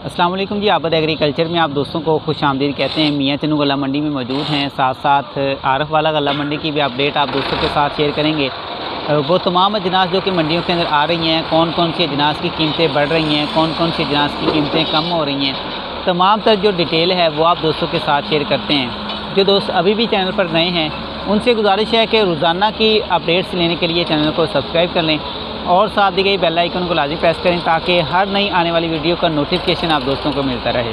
अस्सलाम वालेकुम जी। आबद एग्रीकल्चर में आप दोस्तों को खुश आमदीद कहते हैं। मियाँ चन्नू गल्ला मंडी में मौजूद हैं, साथ साथ आरफ वाला गल्ला मंडी की भी अपडेट आप दोस्तों के साथ शेयर करेंगे। वो तमाम अजनास जो कि मंडियों के अंदर आ रही हैं, कौन कौन सी अजनास की कीमतें बढ़ रही हैं, कौन कौन सी अजनास की कीमतें कम हो रही हैं, तमाम तर जो डिटेल है वो आप दोस्तों के साथ शेयर करते हैं। जो दोस्त अभी भी चैनल पर नए हैं उनसे गुजारिश है कि रोज़ाना की अपडेट्स लेने के लिए चैनल को सब्सक्राइब कर लें और साथ दी गई बेल आइकन को लाजमी प्रेस करें ताकि हर नई आने वाली वीडियो का नोटिफिकेशन आप दोस्तों को मिलता रहे।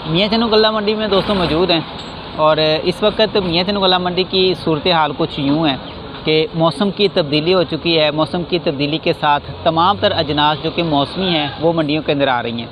मियाँ चन्नू गल्ला मंडी में दोस्तों मौजूद हैं और इस वक्त मियाँ चन्नू गल्ला मंडी की सूरत हाल कुछ यूँ है कि मौसम की तब्दीली हो चुकी है। मौसम की तब्दीली के साथ तमाम तर अजनास जो कि मौसमी हैं वो मंडियों के अंदर आ रही हैं।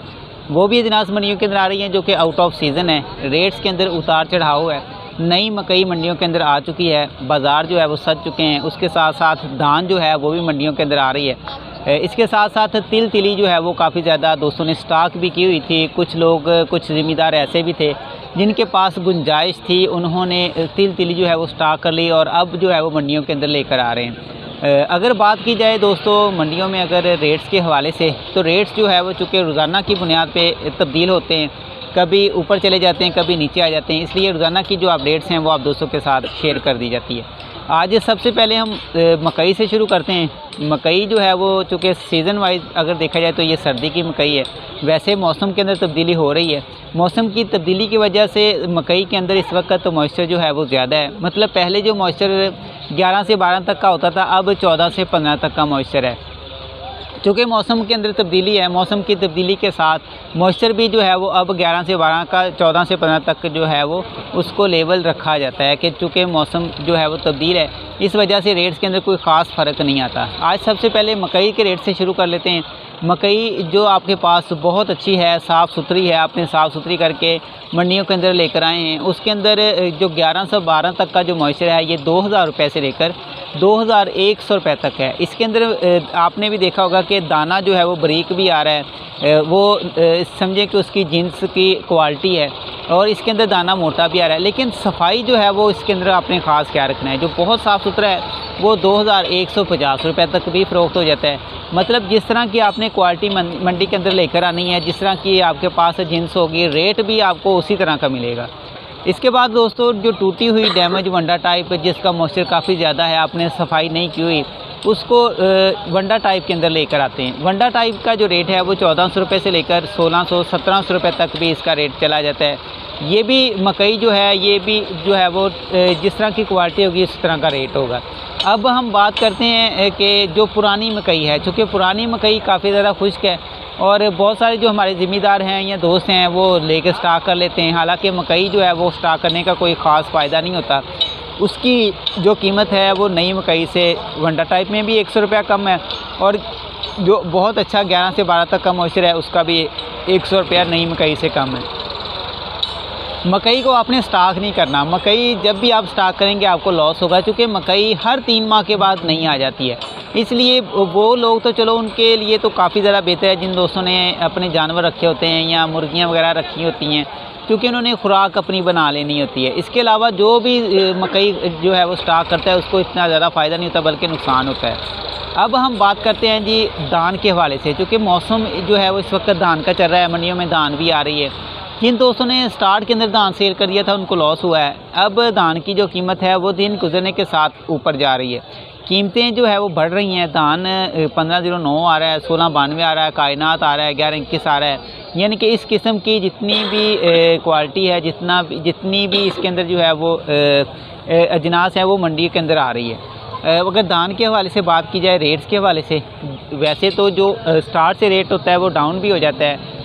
वो भी अजनास मंडियों के अंदर आ रही हैं जो कि आउट ऑफ सीज़न है। रेट्स के अंदर उतार चढ़ाव है। नई मकई मंडियों के अंदर आ चुकी है, बाज़ार जो है वो सज चुके हैं। उसके साथ साथ धान जो है वो भी मंडियों के अंदर आ रही है। इसके साथ साथ तिली जो है वो काफ़ी ज़्यादा दोस्तों ने स्टॉक भी की हुई थी। कुछ लोग, कुछ ज़िम्मेदार ऐसे भी थे जिनके पास गुंजाइश थी, उन्होंने तिली जो है वो स्टॉक कर ली और अब जो है वो मंडियों के अंदर लेकर आ रहे हैं। अगर बात की जाए दोस्तों मंडियों में अगर रेट्स के हवाले से, तो रेट्स जो है वो चूँकि रोज़ाना की बुनियाद पर तब्दील होते हैं, कभी ऊपर चले जाते हैं, कभी नीचे आ जाते हैं, इसलिए रोज़ाना की जो अपडेट्स हैं वो आप दोस्तों के साथ शेयर कर दी जाती है। आज सबसे पहले हम मकई से शुरू करते हैं। मकई जो है वो चूँकि सीज़न वाइज अगर देखा जाए तो ये सर्दी की मकई है। वैसे मौसम के अंदर तब्दीली हो रही है। मौसम की तब्दीली की वजह से मकई के अंदर इस वक्त तो मॉइस्चर जो है वो ज़्यादा है। मतलब पहले जो मॉइस्चर 11 से 12 तक का होता था, अब 14 से 15 तक का मॉइस्चर है। चूँकि मौसम के अंदर तब्दीली है, मौसम की तब्दीली के साथ मॉइस्चर भी जो है वो अब 11 से 12 का 14 से 15 तक जो है वो उसको लेवल रखा जाता है कि चूँकि मौसम जो है वो तब्दील है, इस वजह से रेट्स के अंदर कोई ख़ास फ़र्क नहीं आता। आज सबसे पहले मकई के रेट से शुरू कर लेते हैं। मकई जो आपके पास बहुत अच्छी है, साफ़ सुथरी है, आपने साफ़ सुथरी करके मंडियों के अंदर लेकर आए हैं, उसके अंदर जो 11 से 12 तक का जो मॉइस्चर है ये 2000 रुपये से लेकर 2100 रुपये तक है। इसके अंदर आपने भी देखा होगा कि दाना जो है वो बारीक भी आ रहा है, वो समझें कि उसकी जिन्स की क्वालिटी है और इसके अंदर दाना मोटा भी आ रहा है। लेकिन सफाई जो है वो इसके अंदर आपने ख़ास क्या रखना है। जो बहुत साफ़ सुथरा है वो 2150 रुपये तक भी फ़रोख्त हो जाता है। मतलब जिस तरह की आपने क्वालिटी मंडी के अंदर लेकर आनी है, जिस तरह की आपके पास जिन्स होगी, रेट भी आपको उसी तरह का मिलेगा। इसके बाद दोस्तों जो टूटी हुई डैमेज वंडा टाइप जिसका मॉइस्चर काफ़ी ज़्यादा है, आपने सफाई नहीं की हुई, उसको वंडा टाइप के अंदर लेकर आते हैं। वंडा टाइप का जो रेट है वो 1400 रुपये से लेकर 1600-1700 रुपये तक भी इसका रेट चला जाता है। ये भी मकई जो है ये भी जो है वो जिस तरह की क्वालिटी होगी उस तरह का रेट होगा। अब हम बात करते हैं कि जो पुरानी मकई है, चूँकि पुरानी मकई काफ़ी ज़्यादा खुश्क है और बहुत सारे जो हमारे ज़िम्मेदार हैं या दोस्त हैं वो लेकर स्टॉक कर लेते हैं। हालांकि मकई जो है वो स्टॉक करने का कोई ख़ास फ़ायदा नहीं होता। उसकी जो कीमत है वो नई मकई से वंडा टाइप में भी 100 रुपया कम है और जो बहुत अच्छा 11 से 12 तक का मॉइस्चर है उसका भी 100 रुपया नई मकई से कम है। मकई को आपने स्टॉक नहीं करना। मकई जब भी आप स्टॉक करेंगे आपको लॉस होगा, क्योंकि मकई हर 3 माह के बाद नहीं आ जाती है। इसलिए वो लोग तो चलो उनके लिए तो काफ़ी ज़्यादा बेहतर है जिन दोस्तों ने अपने जानवर रखे होते हैं या मुर्गियाँ वगैरह रखी होती हैं, क्योंकि उन्होंने खुराक अपनी बना लेनी होती है। इसके अलावा जो भी मकई जो है वो स्टॉक करता है उसको इतना ज़्यादा फ़ायदा नहीं होता बल्कि नुकसान होता है। अब हम बात करते हैं जी धान के हवाले से, क्योंकि मौसम जो है वो इस वक्त धान का चल रहा है, मंडियों में धान भी आ रही है। जिन दोस्तों ने स्टार्ट के अंदर धान सेल कर दिया था उनको लॉस हुआ है। अब धान की जो कीमत है वो दिन गुजरने के साथ ऊपर जा रही है। कीमतें जो है वो बढ़ रही हैं। धान 1509 आ रहा है, 1692 आ रहा है, कायनात आ रहा है, 1121 आ रहा है। यानी कि इस किस्म की जितनी भी क्वालिटी है, जितनी भी इसके अंदर जो है वो अजनास है वो मंडी के अंदर आ रही है। अगर धान के हवाले से बात की जाए रेट्स के हवाले से, वैसे तो जो स्टार्ट से रेट होता है वो डाउन भी हो जाता है।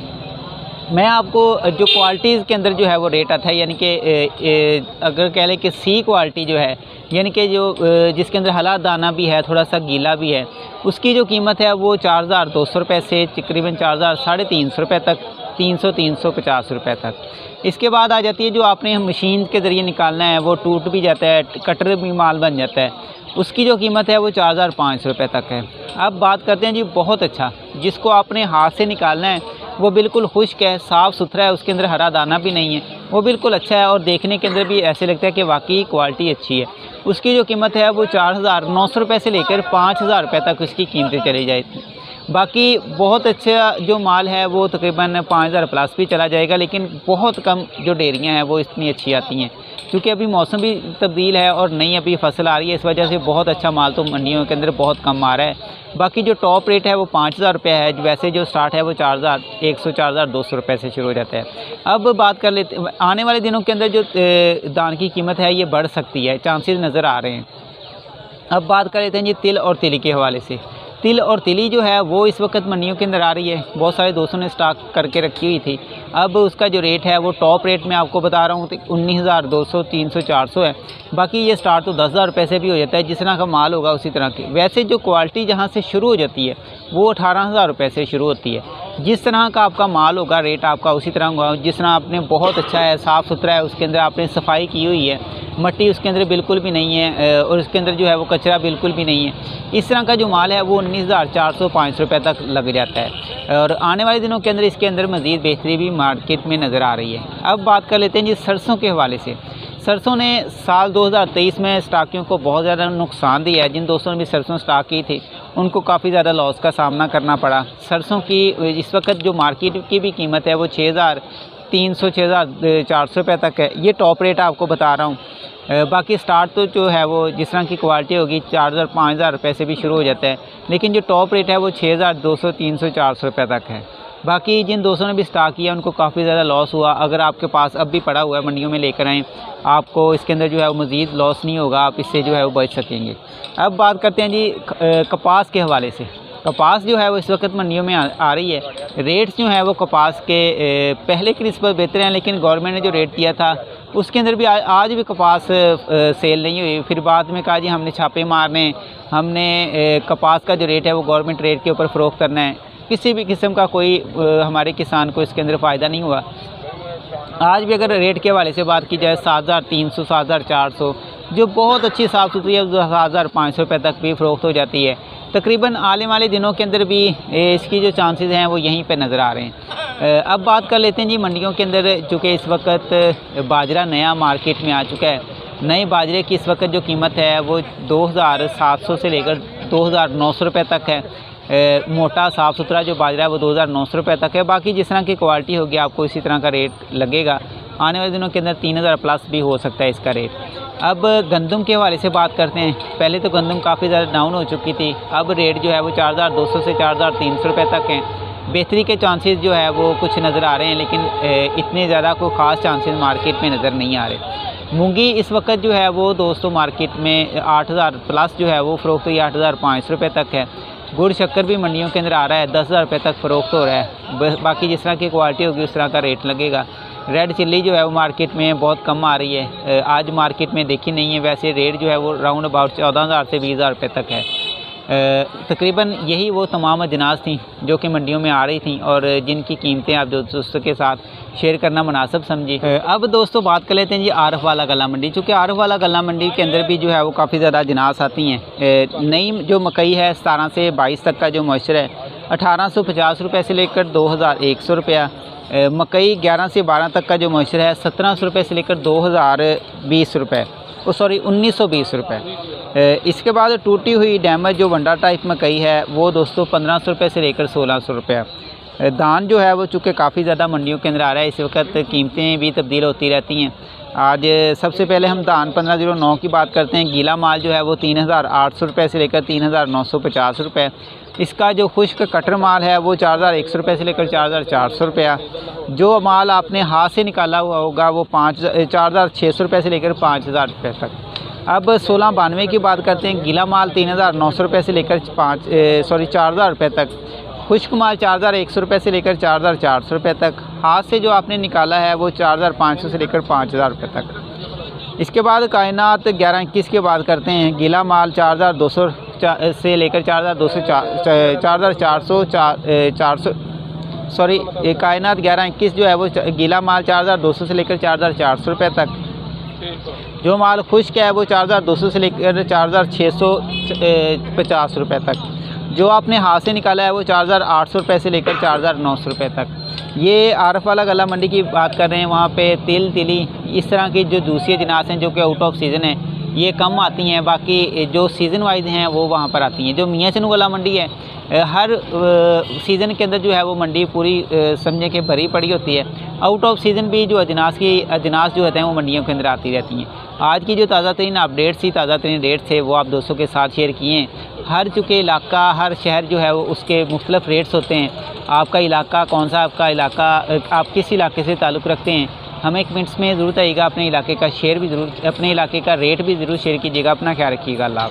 मैं आपको जो क्वालिटीज़ के अंदर जो है वो रेट आता है, यानी कि अगर कह लें कि सी क्वालिटी जो है, यानी कि जो जिसके अंदर हला दाना भी है, थोड़ा सा गीला भी है, उसकी जो कीमत है वो 4200 रुपये से तकरीबन 4350 रुपये तक, 350 रुपये तक। इसके बाद आ जाती है जो आपने मशीन के ज़रिए निकालना है, वो टूट भी जाता है, कटर भी माल बन जाता है, उसकी जो कीमत है वो 4500 रुपये तक है। अब बात करते हैं जी बहुत अच्छा, जिसको आपने हाथ से निकालना है वो बिल्कुल खुश्क है, साफ़ सुथरा है, उसके अंदर हरा दाना भी नहीं है, वो बिल्कुल अच्छा है और देखने के अंदर भी ऐसे लगता है कि वाकई क्वालिटी अच्छी है। उसकी जो कीमत है वो 4900 रुपये से लेकर 5000 रुपये तक उसकी कीमतें चली जाती हैं। बाकी बहुत अच्छा जो माल है वो तकरीबन 5000 प्लस भी चला जाएगा, लेकिन बहुत कम जो डेयरियाँ हैं वो इतनी अच्छी आती हैं, क्योंकि अभी मौसम भी तब्दील है और नई अभी फसल आ रही है, इस वजह से बहुत अच्छा माल तो मंडियों के अंदर बहुत कम आ रहा है। बाकी जो टॉप रेट है वो 5000 रुपये है, वैसे जो स्टार्ट है वो 4100 4200 रुपये से शुरू हो जाता है। अब बात कर लेते, आने वाले दिनों के अंदर जो दान की कीमत है ये बढ़ सकती है, चांसेस नज़र आ रहे हैं। अब बात कर लेते हैं जी तिल और तिली के हवाले से। तिल और तिली जो है वो इस वक्त मंडियों के अंदर आ रही है, बहुत सारे दोस्तों ने स्टॉक करके रखी हुई थी। अब उसका जो रेट है वो टॉप रेट में आपको बता रहा हूँ तो 19,200 300 400 है। बाकी ये स्टार्ट तो 10,000 रुपये से भी हो जाता है, जिस तरह का माल होगा उसी तरह की। वैसे जो क्वालिटी जहाँ से शुरू हो जाती है वो 18,000 रुपये से शुरू होती है। जिस तरह का आपका माल होगा रेट आपका उसी तरह होगा। जिस तरह आपने बहुत अच्छा है, साफ़ सुथरा है, उसके अंदर आपने सफाई की हुई है, मट्टी उसके अंदर बिल्कुल भी नहीं है और उसके अंदर जो है वो कचरा बिल्कुल भी नहीं है, इस तरह का जो माल है वो 19,400 500 रुपये तक लग जाता है। और आने वाले दिनों के अंदर इसके अंदर मज़ीद बेहतरी भी मार्केट में नज़र आ रही है। अब बात कर लेते हैं जी सरसों के हवाले से। सरसों ने साल 2023 में स्टॉकियों को बहुत ज़्यादा नुकसान दिया है। जिन दोस्तों ने भी सरसों स्टॉक की थी उनको काफ़ी ज़्यादा लॉस का सामना करना पड़ा। सरसों की इस वक्त जो मार्केट की भी कीमत है वो 6,300 6,400 रुपये तक है। ये टॉप रेट आपको बता रहा हूँ। बाकी स्टार्ट तो जो है वो जिस तरह की क्वालिटी होगी 4,000 5,000 रुपये से भी शुरू हो जाता है, लेकिन जो टॉप रेट है वो 6,200 300 400 रुपये तक है। बाकी जिन दोस्तों ने भी स्टॉक किया उनको काफ़ी ज़्यादा लॉस हुआ। अगर आपके पास अब भी पड़ा हुआ है मंडियों में लेकर आएँ, आपको इसके अंदर जो है वो मज़ीद लॉस नहीं होगा, आप इससे जो है वो बच सकेंगे। अब बात करते हैं जी कपास के हवाले से। कपास जो है वो इस वक्त मंडियों में आ रही है। रेट्स जो है वो कपास के पहले की निस्बत बेहतर हैं, लेकिन गवर्नमेंट ने जो रेट दिया था उसके अंदर भी आज भी कपास सेल नहीं हुई। फिर बाद में कहा जी हमने छापे मारने, हमने कपास का जो रेट है वो गवर्नमेंट रेट के ऊपर फ़रोख्त करना है। किसी भी किस्म का कोई हमारे किसान को इसके अंदर फ़ायदा नहीं हुआ। आज भी अगर रेट के हवाले से बात की जाए 7,300 7,400 जो बहुत अच्छी साफ़ सुथरी है 7,500 रुपये तक भी फ़रोख्त हो जाती है। तकरीबन आने वाले दिनों के अंदर भी इसकी जो चांसेस हैं वो यहीं पे नज़र आ रहे हैं। अब बात कर लेते हैं जी मंडियों के अंदर, चूँकि इस वक्त बाजरा नया मार्केट में आ चुका है। नए बाजरे की इस वक्त जो कीमत है वो 2,700 से लेकर 2,900 रुपये तक है। मोटा साफ़ सुथरा जो बाजरा है वो 2,900 रुपये तक है। बाकी जिस तरह की क्वालिटी होगी आपको इसी तरह का रेट लगेगा। आने वाले दिनों के अंदर 3,000 प्लस भी हो सकता है इसका रेट। अब गंदम के हवाले से बात करते हैं। पहले तो गंदम काफ़ी ज़्यादा डाउन हो चुकी थी, अब रेट जो है वो 4,200 से 4,300 रुपये तक हैं। बेहतरी के चांसेस जो है वो कुछ नज़र आ रहे हैं, लेकिन इतने ज़्यादा कोई ख़ास चांसेस मार्केट में नज़र नहीं आ रहे। मूंगी इस वक्त जो है वो दोस्तों मार्केट में 8,000 प्लस जो है वो फ़रोख्त हुई 8,500 रुपये तक है। गुड़ शक्कर भी मंडियों के अंदर आ रहा है, 10,000 रुपये तक फ़रोख्त हो रहा है। बाकी जिस तरह की क्वालिटी होगी उस तरह का रेट लगेगा। रेड चिल्ली जो है वो मार्केट में बहुत कम आ रही है, आज मार्केट में देखी नहीं है। वैसे रेट जो है वो राउंड अबाउट 14,000 से 20,000 रुपये तक है। तकरीबन यही वो तमाम अजनास थी जो कि मंडियों में आ रही थी और जिनकी कीमतें आप दोस्तों के साथ शेयर करना मुनासिब समझी। अब दोस्तों बात कर लेते हैं जी आरफ वाला गला मंडी। चूँकि आरफ वाला गला मंडी के अंदर भी जो है वो काफ़ी ज़्यादा अजनास आती हैं। नई जो मकई है 17 से 22 तक का जो मॉइस्चर है 1,850 रुपये से लेकर 2,100 रुपया। मकई 11 से 12 तक का जो मॉइस्चर है 1,700 रुपये से लेकर 2,020 रुपये, 1,920 रुपये। इसके बाद टूटी हुई डैमेज जो वंडा टाइप मकई है वो दोस्तों 1,500 रुपये से लेकर 1,600 रुपये। दान जो है वो चूँकि काफ़ी ज़्यादा मंडियों के अंदर आ रहा है, इस वक्त कीमतें भी तब्दील होती रहती हैं। आज सबसे पहले हम दान 1509 की बात करते हैं। गीला माल जो है वो 3,800 रुपये से लेकर 3,950 रुपये। इसका जो खुश्क कटर माल है वो 4,100 रुपये से लेकर 4,400 रुपया। जो माल आपने हाथ से निकाला हुआ होगा वो 4,600 रुपये से लेकर 5,000 रुपये तक। अब 1692 की बात करते हैं। गीला माल 3,900 रुपये से लेकर 4,000 रुपये तक। खुश्क माल 4,100 रुपये से लेकर 4,400 रुपये तक। हाथ से जो आपने निकाला है वो 4,500 से लेकर 5,000 रुपये तक। इसके बाद कायनात 1121 की बात करते हैं। गीला माल 4,200 से लेकर 4,400 सॉरी कायनात 1121 जो है वो गीला माल 4,200 से लेकर 4,400 रुपये तक। जो माल खुश्क है वो 4,200 से लेकर 4,650 रुपये तक। जो आपने हाथ से निकाला है वो 4,800 रुपये से लेकर 4,900 रुपये तक। ये आरफ वाला गला मंडी की बात कर रहे हैं। वहाँ पे तिल तिली इस तरह की जो दूसरी अजनास हैं जो कि आउट ऑफ सीज़न है ये कम आती हैं, बाकी जो सीज़न वाइज हैं वो वहाँ पर आती हैं। जो मियाँ चनू वाला मंडी है, हर सीज़न के अंदर जो है वो मंडी पूरी समझे कि भरी पड़ी होती है। आउट ऑफ सीज़न भी जो अजनास जो होते हैं वो मंडियों के अंदर आती रहती हैं। आज की जो ताज़ा तरीन अपडेट्स थी, ताज़ा तरीन रेट थे, वो आप दोस्तों के साथ शेयर किए हैं। हर चूँकि इलाका, हर शहर जो है वो उसके मुख्तलिफ रेट्स होते हैं। आपका इलाका कौन सा, आपका इलाका, आप किस इलाके से ताल्लुक़ रखते हैं, हमें कमेंट्स में ज़रूर आइएगा। अपने इलाके का शेयर भी ज़रूर, अपने इलाके का रेट भी ज़रूर शेयर कीजिएगा। अपना ख्याल रखिएगा। अल्लाह।